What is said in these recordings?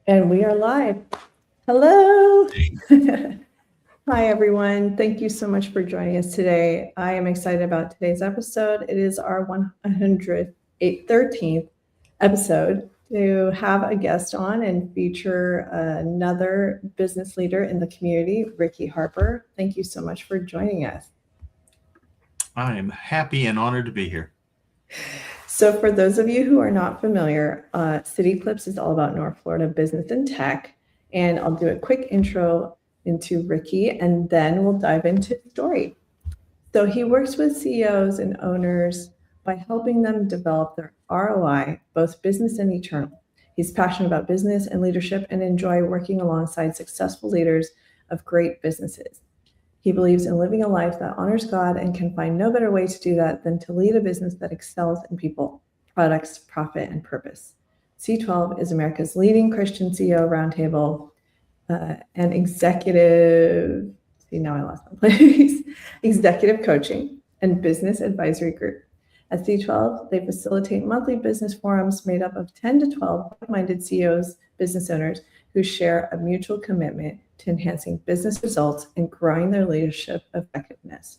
And we are live. Hello. Hi, everyone. Thank you so much for joining us today. I am excited about today's episode. It is our 113th episode to have a guest on and feature another business leader in the community, Ricky Harper. Thank you so much for joining us. I am happy and honored to be here. So for those of you who are not familiar, CityClips is all about North Florida business and tech. And I'll do a quick intro into Ricky, and then we'll dive into the story. So he works with CEOs and owners by helping them develop their ROI, both business and eternal. He's passionate about business and leadership and enjoy working alongside successful leaders of great businesses. He believes in living a life that honors God and can find no better way to do that than to lead a business that excels in people, products, profit, and purpose. C12 is America's leading Christian CEO roundtable and executive, see, now I lost my place, executive coaching and business advisory group. At C12, they facilitate monthly business forums made up of 10 to 12 like-minded CEOs, business owners who share a mutual commitment to enhancing business results and growing their leadership effectiveness.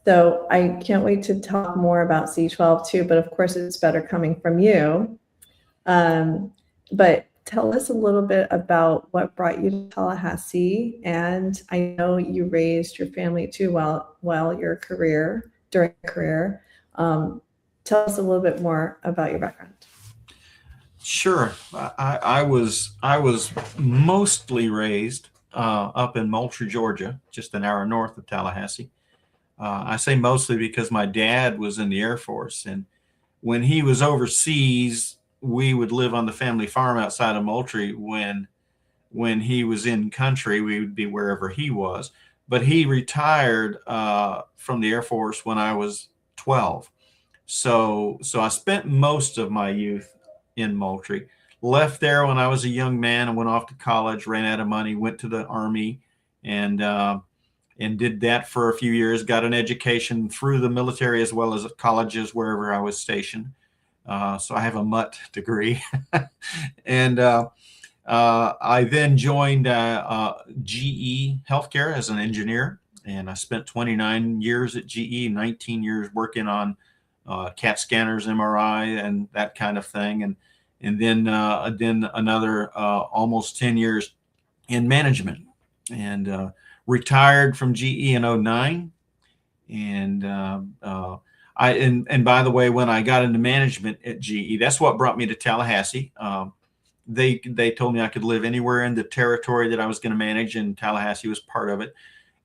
So I can't wait to talk more about C12 too, but of course it's better coming from you. But tell us a little bit about what brought you to Tallahassee. And I know you raised your family too while your career, during your career. Tell us a little bit more about your background. Sure, I was mostly raised up in Moultrie, Georgia, just an hour north of Tallahassee. I say mostly because my dad was in the Air Force, and when he was overseas, we would live on the family farm outside of Moultrie. When he was in country, we would be wherever he was. But he retired from the Air Force when I was 12. So I spent most of my youth in Moultrie. Left there when I was a young man and went off to college, ran out of money, went to the Army, and did that for a few years. Got an education through the military as well as at colleges wherever I was stationed. So I have a MUT degree, and I then joined GE Healthcare as an engineer, and I spent 29 years at GE, 19 years working on CAT scanners, MRI, and that kind of thing, and then another almost 10 years in management, and retired from GE in '09. And and by the way, when I got into management at GE, that's what brought me to Tallahassee. They told me I could live anywhere in the territory that I was going to manage, and Tallahassee was part of it.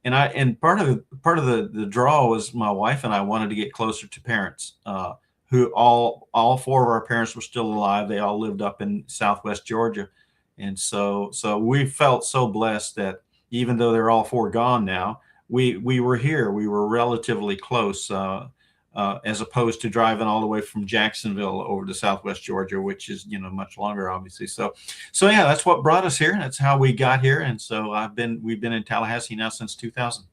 And part of the draw was my wife and I wanted to get closer to parents, who all four of our parents were still alive. They all lived up in Southwest Georgia, and so we felt so blessed that even though they're all four gone now, we were here. We were relatively close, as opposed to driving all the way from Jacksonville over to Southwest Georgia, which is much longer, obviously. So yeah, that's what brought us here. That's how we got here, and so we've been in Tallahassee now since 2000.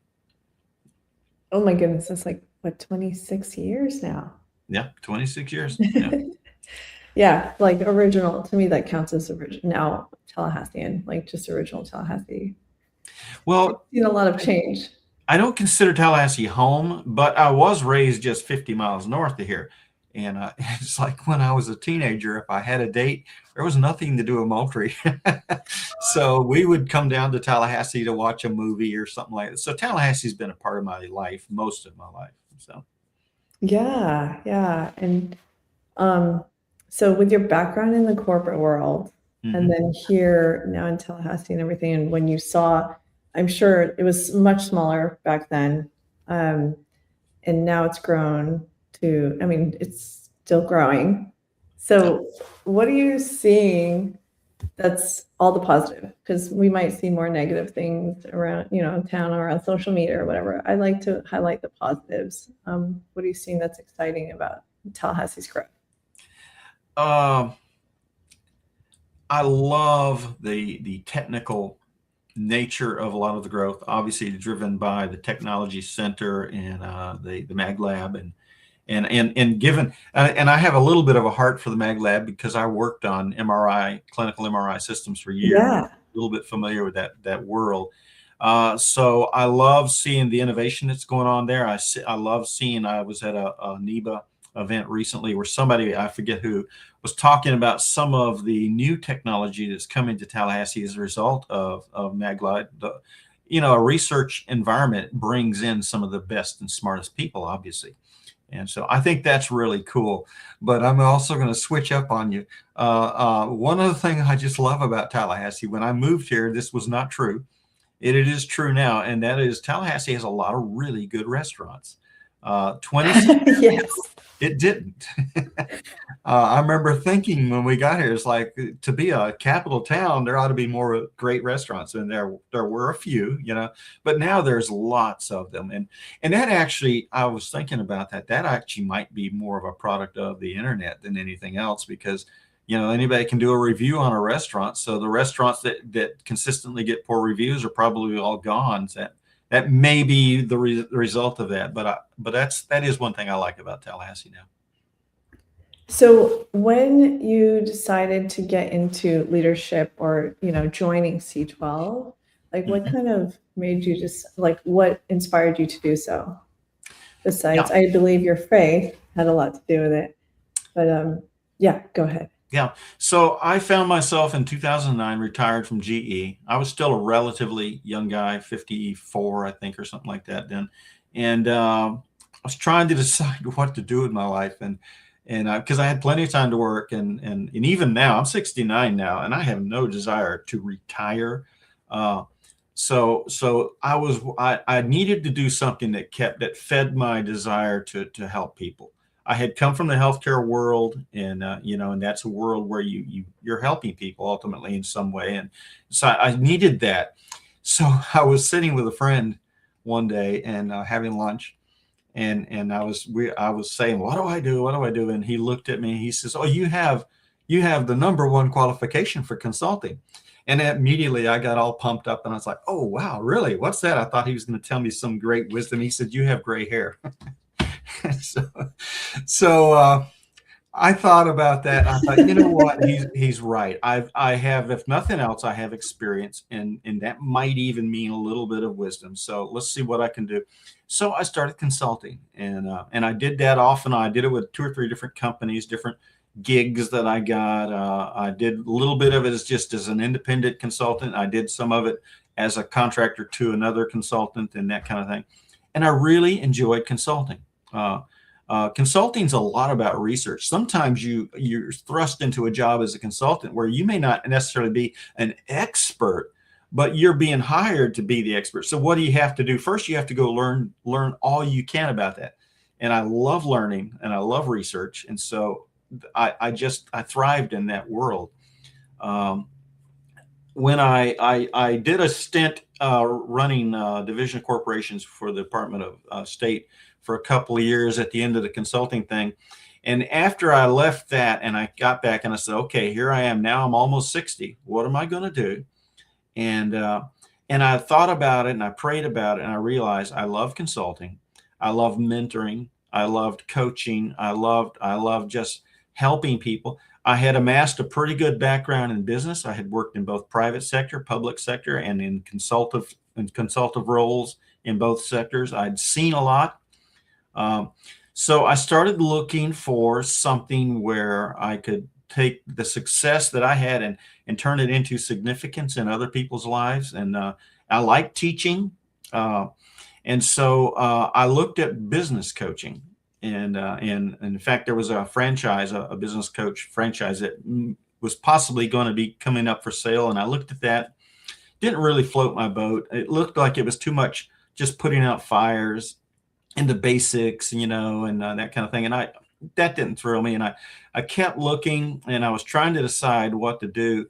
Oh my goodness, that's like what, 26 years now. Yeah, 26 years. Yeah. Yeah, like original to me that counts as original now Tallahassean, like just original Tallahassee. Well, Seen a lot of change. I don't consider Tallahassee home, but I was raised just 50 miles north of here. And it's like when I was a teenager, if I had a date, there was nothing to do in Moultrie. So we would come down to Tallahassee to watch a movie or something like that. So Tallahassee's been a part of my life, most of my life. So Yeah. And so with your background in the corporate world and then here now in Tallahassee and everything, and when you saw, I'm sure it was much smaller back then, and now it's grown to, I mean, it's still growing. So what are you seeing that's all the positive? Because we might see more negative things around, in town or on social media or whatever. I like to highlight the positives. What are you seeing that's exciting about Tallahassee's growth? I love the technical nature of a lot of the growth, obviously driven by the technology center and the Mag Lab, And given and I have a little bit of a heart for the Mag Lab because I worked on MRI, clinical MRI systems for years, a Yeah. little bit familiar with that world. So I love seeing the innovation that's going on there. I love seeing. I was at a NEBA event recently where somebody, I forget who, was talking about some of the new technology that's coming to Tallahassee as a result of MagLive. A research environment brings in some of the best and smartest people, obviously. And so I think that's really cool. But I'm also going to switch up on you. One other thing I just love about Tallahassee, when I moved here, this was not true. It is true now, and that is Tallahassee has a lot of really good restaurants. 20 Yes. it didn't. I remember thinking when we got here, it's like, to be a capital town, there ought to be more great restaurants, and there were a few, but now there's lots of them, and that actually, I was thinking about that. That actually might be more of a product of the internet than anything else, because anybody can do a review on a restaurant. So the restaurants that consistently get poor reviews are probably all gone. So that may be the result of that, but that is one thing I like about Tallahassee now. So when you decided to get into leadership or, joining C12, like what Mhm. kind of made you what inspired you to do so? Besides, Yeah, I believe your faith had a lot to do with it. But yeah, go ahead. yeah. So I found myself in 2009 retired from GE. I was still a relatively young guy, 54, I think, or something like that then, and I was trying to decide what to do with my life, and because I had plenty of time to work, and even now I'm 69 now, and I have no desire to retire. Uh, so I needed to do something that fed my desire to help people. I had come from the healthcare world, and and that's a world where you're helping people ultimately in some way, and so I needed that. So I was sitting with a friend one day and having lunch, and I was saying, what do I do? What do I do? And he looked at me. He says, "Oh, you have the number one qualification for consulting." And immediately I got all pumped up, and I was like, "Oh, wow, really? What's that?" I thought he was going to tell me some great wisdom. He said, "You have gray hair." so, so I thought about that. I thought, you know what? He's right. I have, if nothing else, I have experience, and that might even mean a little bit of wisdom. So let's see what I can do. So I started consulting, and I did that often. I did it with 2 or 3 different companies, different gigs that I got. I did a little bit of it as an independent consultant. I did some of it as a contractor to another consultant and that kind of thing. And I really enjoyed consulting. Consulting's a lot about research. Sometimes you're thrust into a job as a consultant where you may not necessarily be an expert, but you're being hired to be the expert. So what do you have to do? First, you have to go learn all you can about that. And I love learning and I love research. And so I thrived in that world. When I did a stint running division of corporations for the Department of State for a couple of years at the end of the consulting thing. And after I left that and I got back and I said, okay, here I am now. I'm almost 60. What am I going to do? And I thought about it and I prayed about it and I realized I love consulting. I love mentoring. I loved coaching. I loved just helping people. I had amassed a pretty good background in business. I had worked in both private sector, public sector, and in consultative roles in both sectors. I'd seen a lot. So I started looking for something where I could take the success that I had and turn it into significance in other people's lives. And I like teaching. And so I looked at business coaching. And in fact, there was a franchise, a business coach franchise that was possibly going to be coming up for sale. And I looked at that, didn't really float my boat. It looked like it was too much just putting out fires and the basics, and that kind of thing. And that didn't thrill me. And I kept looking and I was trying to decide what to do.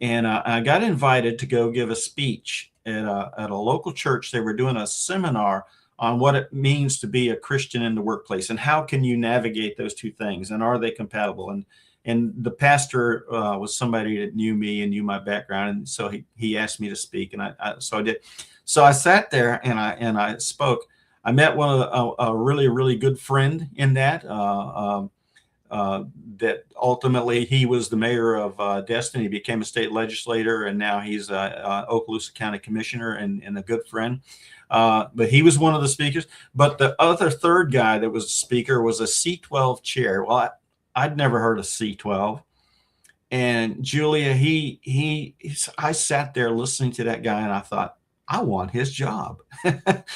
And I got invited to go give a speech at a local church. They were doing a seminar on what it means to be a Christian in the workplace and how can you navigate those two things and are they compatible? And the pastor was somebody that knew me and knew my background, and so he asked me to speak, and so I did. So I sat there and I spoke. I met one of a really good friend in that. That ultimately he was the mayor of Destin. He became a state legislator, and now he's a Okaloosa County commissioner and a good friend. But he was one of the speakers. But the other third guy that was a speaker was a C12 chair. Well, I'd never heard of C12. And Julia, I sat there listening to that guy, and I thought, I want his job. But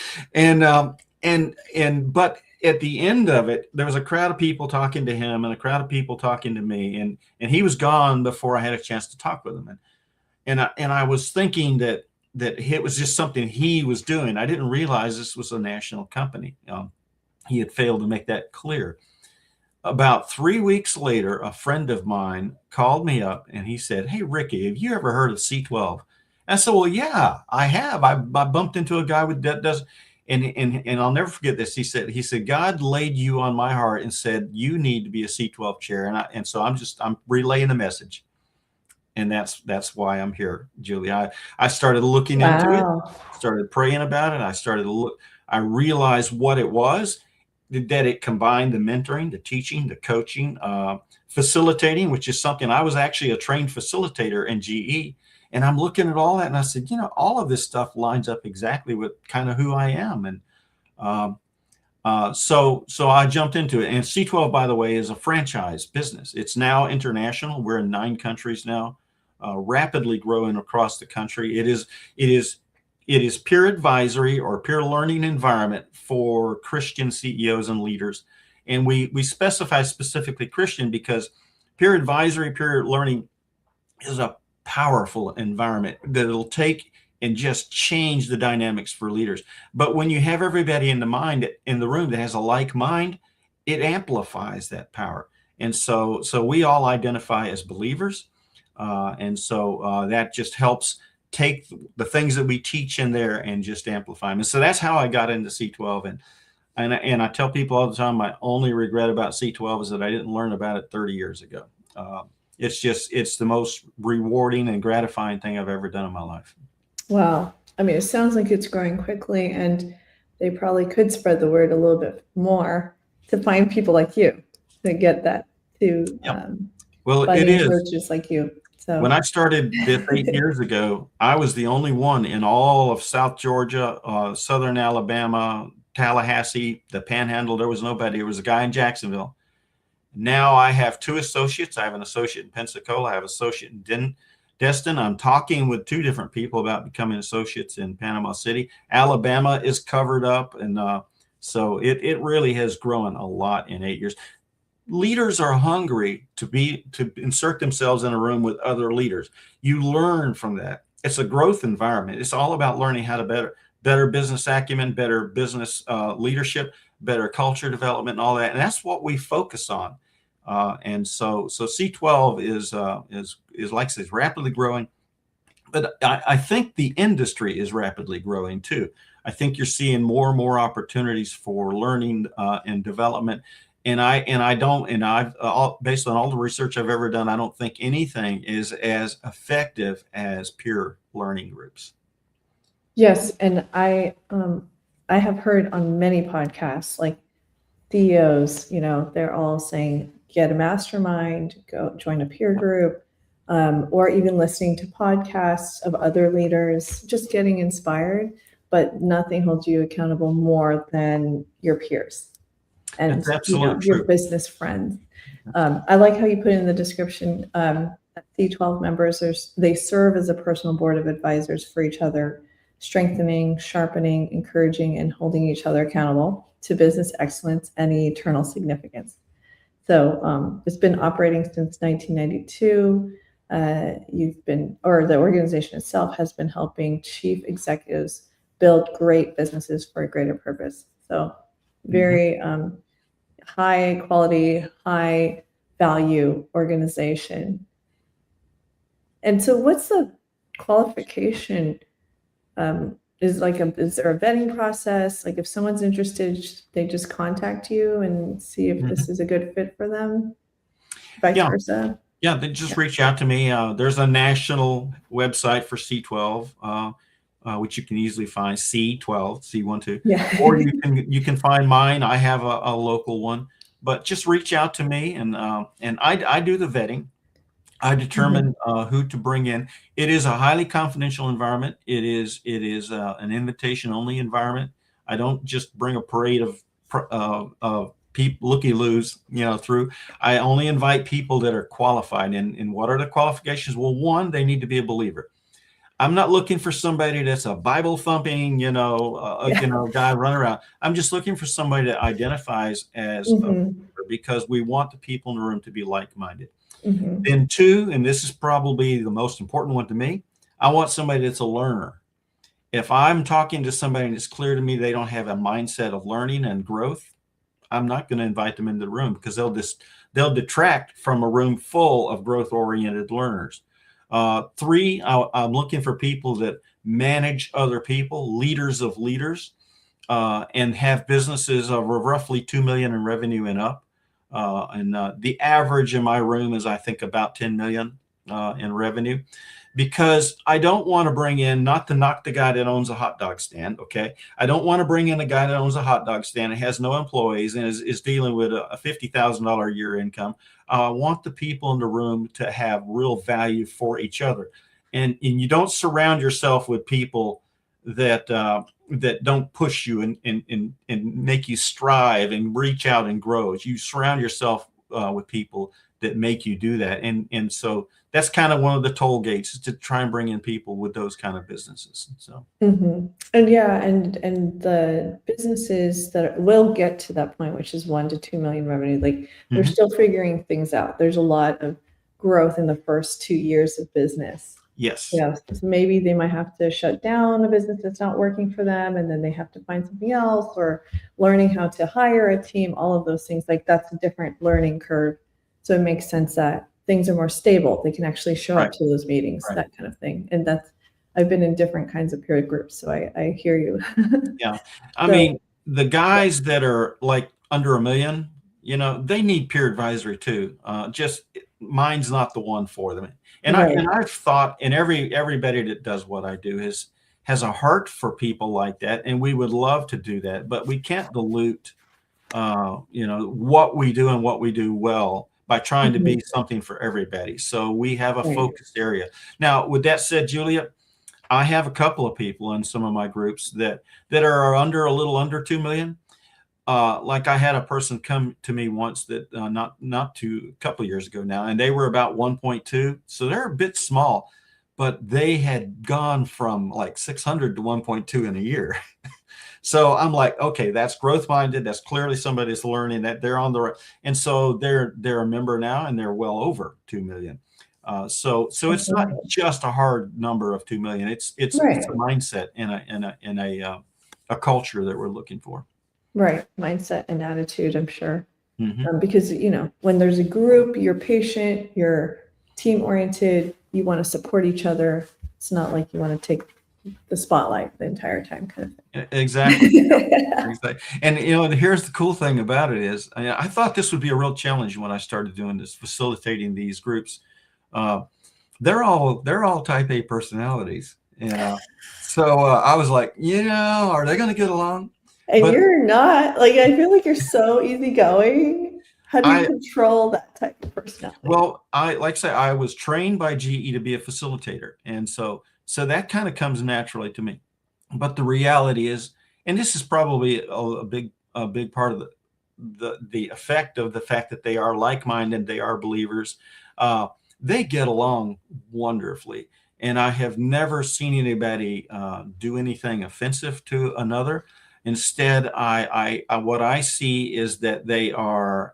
at the end of it, there was a crowd of people talking to him and a crowd of people talking to me, and he was gone before I had a chance to talk with him. And I was thinking that it was just something he was doing. I didn't realize this was a national company. He had failed to make that clear. About 3 weeks later, a friend of mine called me up and he said, "Hey, Ricky, have you ever heard of C12?" I said, "Well, yeah, I have. I bumped into a guy that does," and I'll never forget this. He said, "God laid you on my heart and said, you need to be a C12 chair." And so I'm relaying the message. And that's why I'm here, Julie. I started looking into it, started praying about it. I realized what it was, that it combined the mentoring, the teaching, the coaching, facilitating, which is something I was actually a trained facilitator in GE. And I'm looking at all that, and I said, all of this stuff lines up exactly with kind of who I am. And so I jumped into it. And C12, by the way, is a franchise business. It's now international. We're in 9 countries now, rapidly growing across the country. It is peer advisory or peer learning environment for Christian CEOs and leaders. And we specify specifically Christian because peer advisory, peer learning is a powerful environment that it'll take and just change the dynamics for leaders. But when you have everybody in the room that has a like mind, it amplifies that power. And so we all identify as believers. And so that just helps take the things that we teach in there and just amplify them. And so that's how I got into C12. And I tell people all the time, my only regret about C12 is that I didn't learn about it 30 years ago. It's the most rewarding and gratifying thing I've ever done in my life. Wow. I mean, it sounds like it's growing quickly, and they probably could spread the word a little bit more to find people like you to get that to well, it is churches like you. So when I started this 8 years ago, I was the only one in all of South Georgia, Southern Alabama, Tallahassee, the Panhandle. There was nobody. There was a guy in Jacksonville. Now I have 2 associates. I have an associate in Pensacola. I have an associate in Destin. I'm talking with 2 different people about becoming associates in Panama City. Alabama is covered up. And so it really has grown a lot in 8 years. Leaders are hungry to insert themselves in a room with other leaders. You learn from that. It's a growth environment. It's all about learning how to better business acumen, better business leadership, better culture development, and all that. And that's what we focus on. And so C12 is like I said, rapidly growing. But I think the industry is rapidly growing too. I think you're seeing more and more opportunities for learning and development. And based on all the research I've ever done, I don't think anything is as effective as peer learning groups. Yes, and I have heard on many podcasts, like CEOs, they're all saying, get a mastermind, go join a peer group, or even listening to podcasts of other leaders, just getting inspired. But nothing holds you accountable more than your peers and your business friends. I like how you put in the description, C12 members, they serve as a personal board of advisors for each other, strengthening, sharpening, encouraging, and holding each other accountable to business excellence and eternal significance. So it's been operating since 1992. The organization itself has been helping chief executives build great businesses for a greater purpose. So very high quality, high value organization. And so what's the qualification? Is there a vetting process? Like if someone's interested, they just contact you and see if this is a good fit for them, vice versa? Yeah, they just reach out to me. There's a national website for C12. which you can easily find, C12, C12, Yeah. or you can find mine. I have a local one, but just reach out to me, and I do the vetting. I Mhm. determine who to bring in. It is a highly confidential environment. It is an invitation only environment. I don't just bring a parade of people looky-loos, through. I only invite people that are qualified. And what are the qualifications? Well, one, they need to be a believer. I'm not looking for somebody that's a Bible thumping, Yeah. guy running around. I'm just looking for somebody that identifies as a Mhm. believer, because we want the people in the room to be like-minded. Mhm. Then two, and this is probably the most important one to me, I want somebody that's a learner. If I'm talking to somebody and it's clear to me they don't have a mindset of learning and growth, I'm not going to invite them into the room, because they'll detract from a room full of growth-oriented learners. Three, I'm looking for people that manage other people, leaders of leaders, and have businesses of roughly 2 million in revenue and up. And the average in my room is, I think, about 10 million in revenue, because I don't want to bring in, not to knock the guy that owns a hot dog stand. Okay. I don't want to bring in a guy that owns a hot dog stand and has no employees and is dealing with a $50,000 a year income. I want the people in the room to have real value for each other. And you don't surround yourself with people that don't push you and make you strive and reach out and grow. You surround yourself with people that make you do that. And so that's kind of one of the toll gates, is to try and bring in people with those kind of businesses. So, Mhm. And yeah, and the businesses that will get to that point, which is 1 to 2 million revenue, like they're mhm. still figuring things out. There's a lot of growth in the first 2 years of business. Yes, Yeah, so maybe they might have to shut down a business that's not working for them, and then they have to find something else, or learning how to hire a team, all of those things. Like that's a different learning curve. So it makes sense that things are more stable. They can actually show right, up to those meetings, right. that kind of thing. And that's, I've been in different kinds of peer groups, so I hear you. Yeah. I So, mean, the guys that are like under a million, they need peer advisory too. Just mine's not the one for them. And I right. and I've thought, and everybody that does what I do has a heart for people like that, and we would love to do that, but we can't dilute what we do and what we do well by trying to Mhm. be something for everybody. So we have a Right. focused area. Now, with that said, Julia, I have a couple of people in some of my groups that are a little under 2 million. Like I had a person come to me once that not too a couple of years ago now, and they were about 1.2. So they're a bit small, but they had gone from like 600 to 1.2 in a year. So I'm like, okay, that's growth minded. That's clearly somebody that's learning, that they're on the right. And so they're a member now, and they're well over 2 million. So That's it's not wonderful. just a hard number of 2 million. It's a Right. mindset and a culture that we're looking for. Right. Mindset and attitude, I'm sure. Hmm. Because when there's a group, you're patient, you're team oriented, you want to support each other. It's not like you want to take the spotlight the entire time, kind of Exactly. thing. Exactly. And here's the cool thing about it is, I thought this would be a real challenge when I started doing this, facilitating these groups. Uh, they're all type A personalities. So I was like, are they going to get along? And But you're not, like, I feel like you're so easygoing. How do you I, control that type of personality? well, like I say, I was trained by GE to be a facilitator. And so that kind of comes naturally to me. But the reality is, and this is probably a big part of the effect of the fact that they are like-minded, they are believers. They get along wonderfully, and I have never seen anybody do anything offensive to another. Instead, what I see is that they're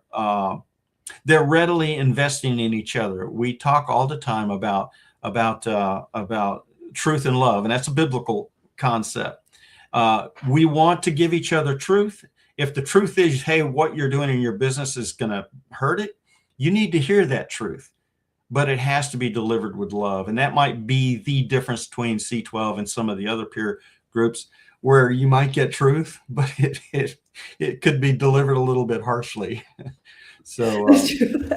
readily investing in each other. We talk all the time about truth and love, and that's a biblical concept. We want to give each other truth. If the truth is, hey, what you're doing in your business is going to hurt it, you need to hear that truth, but it has to be delivered with love. And that might be the difference between C12 and some of the other peer groups, where you might get truth, but it could be delivered a little bit harshly. So, That's true.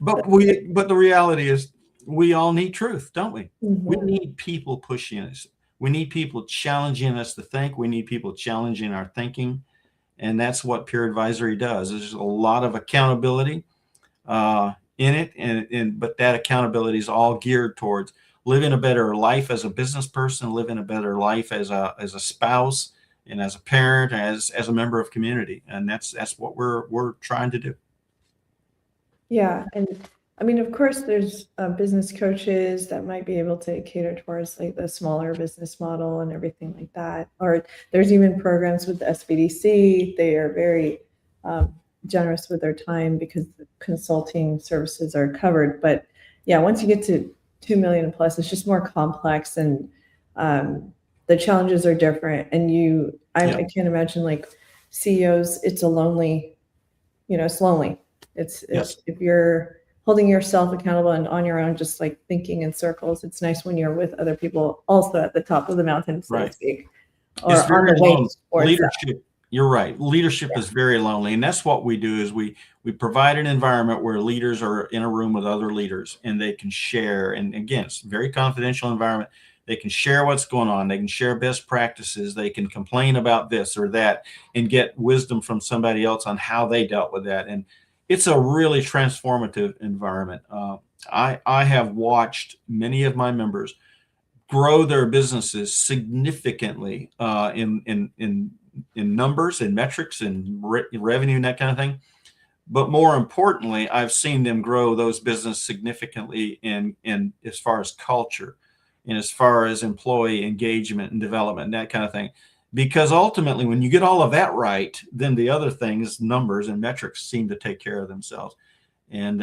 but the reality is, we all need truth, don't we? We Mhm. need people pushing us. We need people challenging us to think. We need people challenging our thinking. And that's what peer advisory does. There's a lot of accountability in it. But that accountability is all geared towards living a better life as a business person, living a better life as a spouse, and as a parent, as a member of community. And that's what we're trying to do. Yeah, and I mean, of course, there's business coaches that might be able to cater towards like the smaller business model and everything like that. Or there's even programs with the SBDC. They are very generous with their time because the consulting services are covered. But yeah, once you get to 2 million plus, it's just more complex, and the challenges are different. And I can't imagine like CEOs. It's a lonely, it's lonely. It's Yes. if you're holding yourself accountable and on your own, just like thinking in circles. It's nice when you're with other people also at the top of the mountain, so to Right. speak, or It's on very the way lonely. towards that. Leadership, you're right. Leadership is very lonely. And that's what we do is we provide an environment where leaders are in a room with other leaders and they can share. And again, it's a very confidential environment. They can share what's going on. They can share best practices. They can complain about this or that and get wisdom from somebody else on how they dealt with that. And it's a really transformative environment. I have watched many of my members grow their businesses significantly in numbers and metrics and revenue and that kind of thing. But more importantly, I've seen them grow those businesses significantly in as far as culture and as far as employee engagement and development and that kind of thing. Because ultimately, when you get all of that right, then the other things, numbers and metrics, seem to take care of themselves. And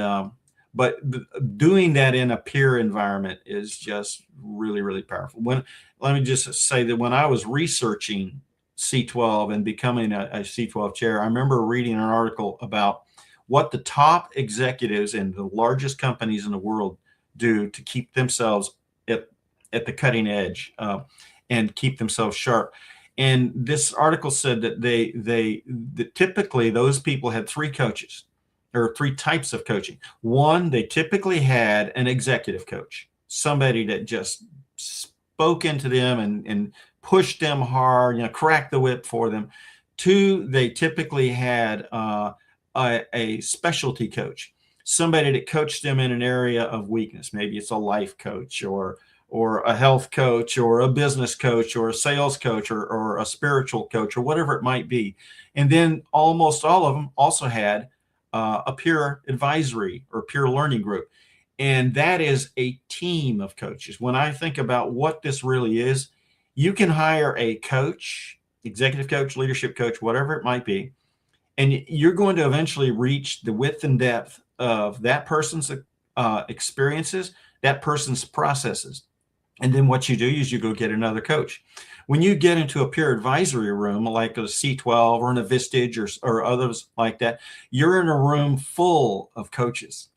but doing that in a peer environment is just really, really powerful. Let me just say that when I was researching C12 and becoming a C12 chair, I remember reading an article about what the top executives in the largest companies in the world do to keep themselves at the cutting edge and keep themselves sharp. And this article said that that typically those people had three coaches or three types of coaching. One, they typically had an executive coach, somebody that just spoke into them and pushed them hard, cracked the whip for them. Two, they typically had a specialty coach, somebody that coached them in an area of weakness. Maybe it's a life coach or a health coach or a business coach or a sales coach or a spiritual coach or whatever it might be. And then almost all of them also had a peer advisory or peer learning group. And that is a team of coaches. When I think about what this really is, you can hire a coach, executive coach, leadership coach, whatever it might be, and you're going to eventually reach the width and depth of that person's experiences, that person's processes. And then what you do is you go get another coach. When you get into a peer advisory room like a C12 or a Vistage or others like that, you're in a room full of coaches.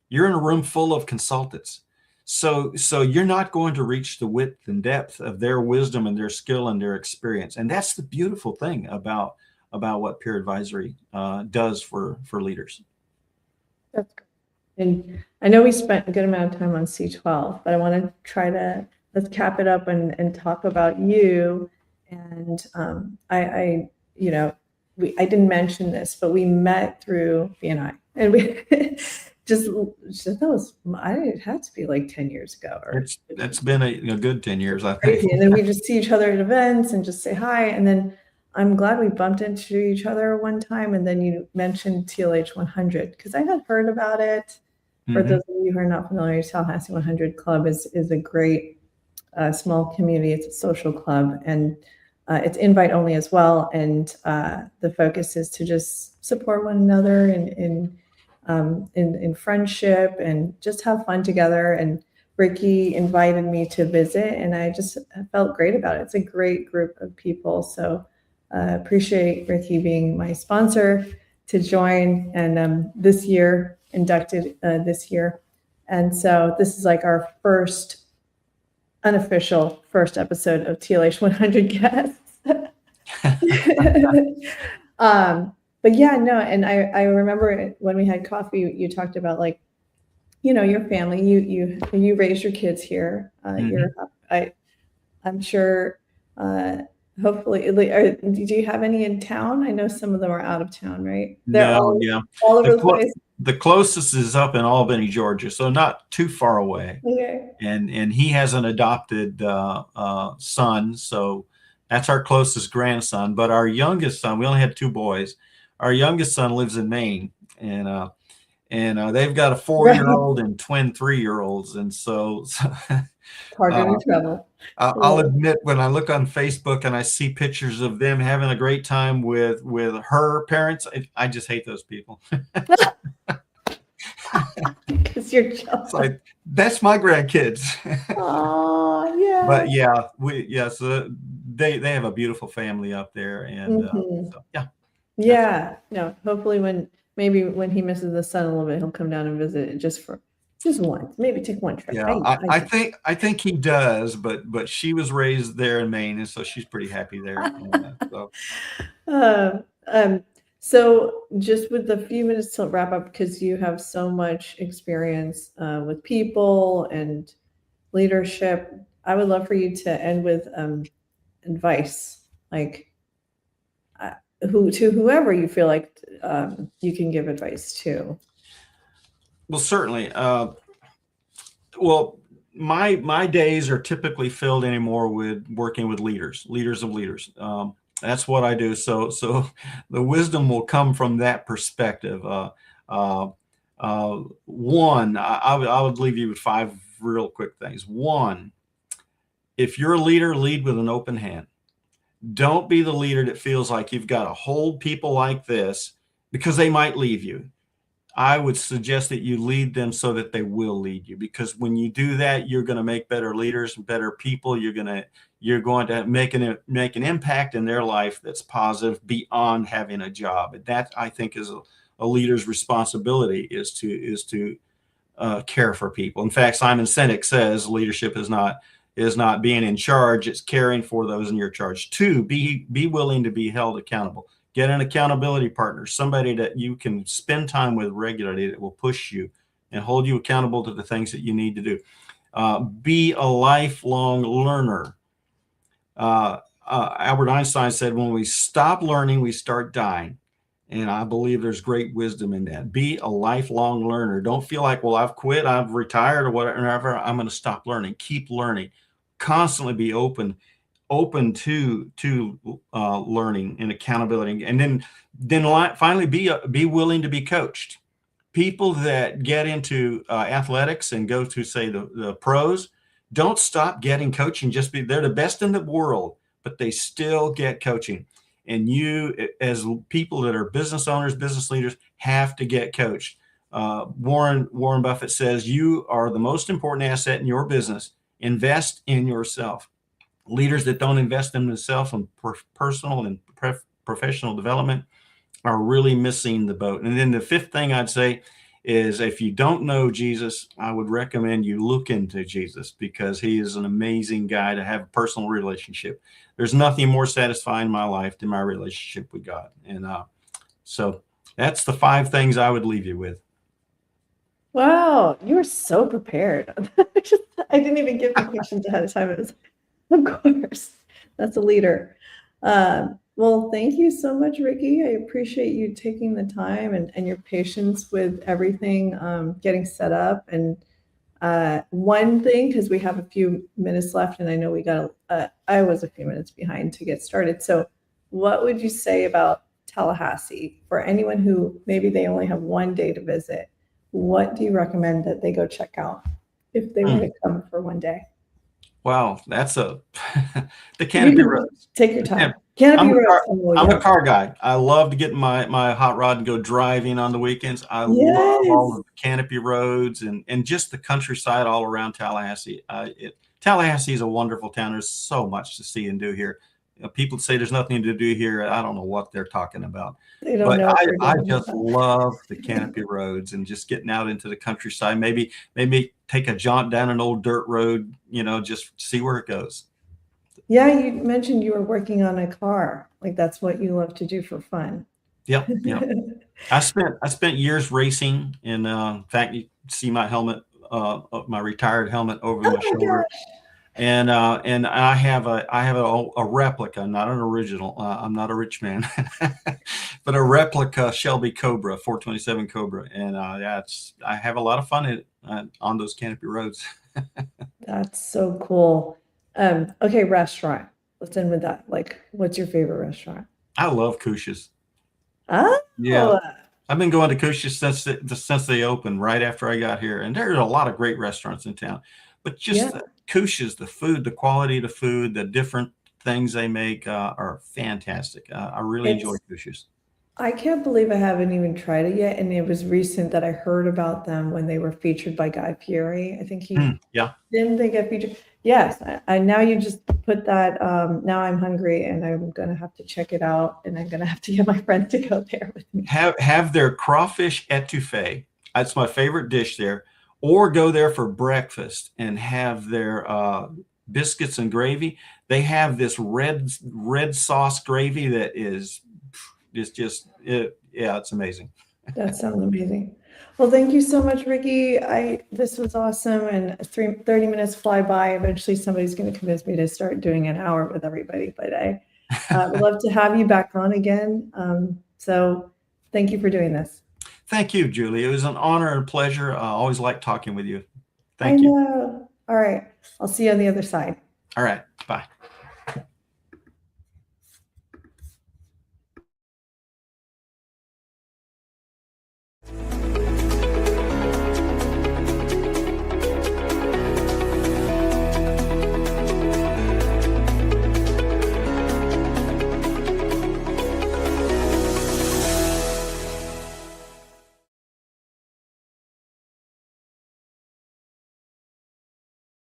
You're in a room full of consultants. So you're not going to reach the width and depth of their wisdom and their skill and their experience. And that's the beautiful thing about what peer advisory does for leaders. That's great. And I know we spent a good amount of time on C12, but I want to try to let's cap it up and talk about you. And I didn't mention this, but we met through BNI, and we it had to be like 10 years ago. That's been a good 10 years, I think. And then we just see each other at events and just say hi. And then I'm glad we bumped into each other one time. And then you mentioned TLH 100 because I had heard about it. For those of you who are not familiar, Tallahassee 100 Club is a great small community. It's a social club, and it's invite only as well. And the focus is to just support one another in friendship and just have fun together. And Ricky invited me to visit, and I just felt great about it. It's a great group of people. So appreciate Ricky being my sponsor to join, and this year inducted this year. And so this is like our unofficial first episode of TLH 100 guests. But yeah, no, and I remember when we had coffee, you talked about like, your family, you raised your kids here. I'm sure, hopefully, do you have any in town? I know some of them are out of town, right? They're No, yeah. all over The the place. the closest is up in Albany, Georgia, so not too far away. Okay. And he has an adopted son, so that's our closest grandson. But our youngest son, we only had two boys. Our youngest son lives in Maine, and they've got a Right. 4-year-old and twin 3-year-olds, and so It's harder uh, to travel. I'll admit, when I look on Facebook and I see pictures of them having a great time with her parents, I just hate those people. Because you're It's jealous. like, that's my grandkids. Oh, yeah. But yeah, so they have a beautiful family up there, and so yeah. Yeah. No, hopefully maybe when he misses the sun a little bit, he'll come down and visit just once. Maybe take one trip. Yeah, I think he does, but she was raised there in Maine, and so she's pretty happy there. So So just with the few minutes to wrap up, because you have so much experience with people and leadership, I would love for you to end with advice, like to whoever you feel like you can give advice to. well, certainly. Well, my days are typically filled anymore with working with leaders of leaders. That's what I do. So the wisdom will come from that perspective. Uh, One, I would leave you with 5 real quick things. One, if you're a leader, lead with an open hand. Don't be the leader that feels like you've got to hold people like this because they might leave you. I would suggest that you lead them so that they will lead you, because when you do that, you're going to make better leaders, better people. You're going to make an impact in their life that's positive beyond having a job. And that, I think, is a leader's responsibility, is to care for people. In fact, Simon Sinek says leadership is not being in charge; it's caring for those in your charge. 2, be willing to be held accountable. Get an accountability partner, somebody that you can spend time with regularly, that will push you and hold you accountable to the things that you need to do. Be a lifelong learner. Albert Einstein said, when we stop learning, we start dying. And I believe there's great wisdom in that. Be a lifelong learner. Don't feel like, well, I've quit, I've retired, or whatever, I'm going to stop learning. Keep learning. Constantly be open to learning and accountability, and then finally be willing to be coached. People that get into athletics and go to, say, the pros, don't stop getting coaching. They're the best in the world, but they still get coaching. And you, as people that are business owners, business leaders, have to get coached. Warren Buffett says, you are the most important asset in your business. Invest in yourself. Leaders that don't invest in themselves and personal and professional development are really missing the boat. And then the 5th thing I'd say is, if you don't know Jesus, I would recommend you look into Jesus, because he is an amazing guy to have a personal relationship. There's nothing more satisfying in my life than my relationship with God. And so that's the 5 things I would leave you with. Wow, you were so prepared. I didn't even give the questions ahead of time. It was, of course, that's a leader. Well, thank you so much, Ricky. I appreciate you taking the time and your patience with everything, getting set up. And one thing, because we have a few minutes left, and I know I was a few minutes behind to get started. So what would you say about Tallahassee for anyone who maybe they only have one day to visit? What do you recommend that they go check out if they want to come for one day? Wow, that's the Canopy Roads. Take your time. Canopy Roads. I'm a car guy. I love to get in my hot rod and go driving on the weekends. I love all of the Canopy Roads and just the countryside all around Tallahassee. Tallahassee is a wonderful town. There's so much to see and do here. People say there's nothing to do here. I don't know what they're talking about. They don't know. I just love the Canopy Roads and just getting out into the countryside. Maybe take a jaunt down an old dirt road, just see where it goes. Yeah, you mentioned you were working on a car. Like, that's what you love to do for fun. Yep. I spent years racing, and in fact, you see my helmet, my retired helmet over my shoulder. And I have a replica, not an original. I'm not a rich man, but a replica Shelby Cobra, 427 Cobra, and I have a lot of fun on those canopy roads. That's so cool. Okay, restaurant. Let's end with that. Like, what's your favorite restaurant? I love Kush's. Oh, Yeah, I've been going to Kush's since they opened right after I got here, and there's a lot of great restaurants in town. But just yeah. Kush's, the food, the quality of the food, the different things they make are fantastic. I really enjoy It's Kush's. I can't believe I haven't even tried it yet. And it was recent that I heard about them when they were featured by Guy Fieri. I think he Yeah. didn't they get featured? Yes. I now you just put that now I'm hungry and I'm gonna have to check it out and I'm gonna have to get my friend to go there with me. Have their crawfish etouffee. That's my favorite dish there. Or go there for breakfast and have their biscuits and gravy. They have this red sauce gravy that is just yeah, it's amazing. That sounds amazing. Well, thank you so much, Ricky. This was awesome, and 30 minutes fly by. Eventually, somebody's going to convince me to start doing an hour with everybody, but I would love to have you back on again. So thank you for doing this. Thank you, Julie. It was an honor and pleasure. I always like talking with you. I Thank you. know. All right. I'll see you on the other side. All right. Bye.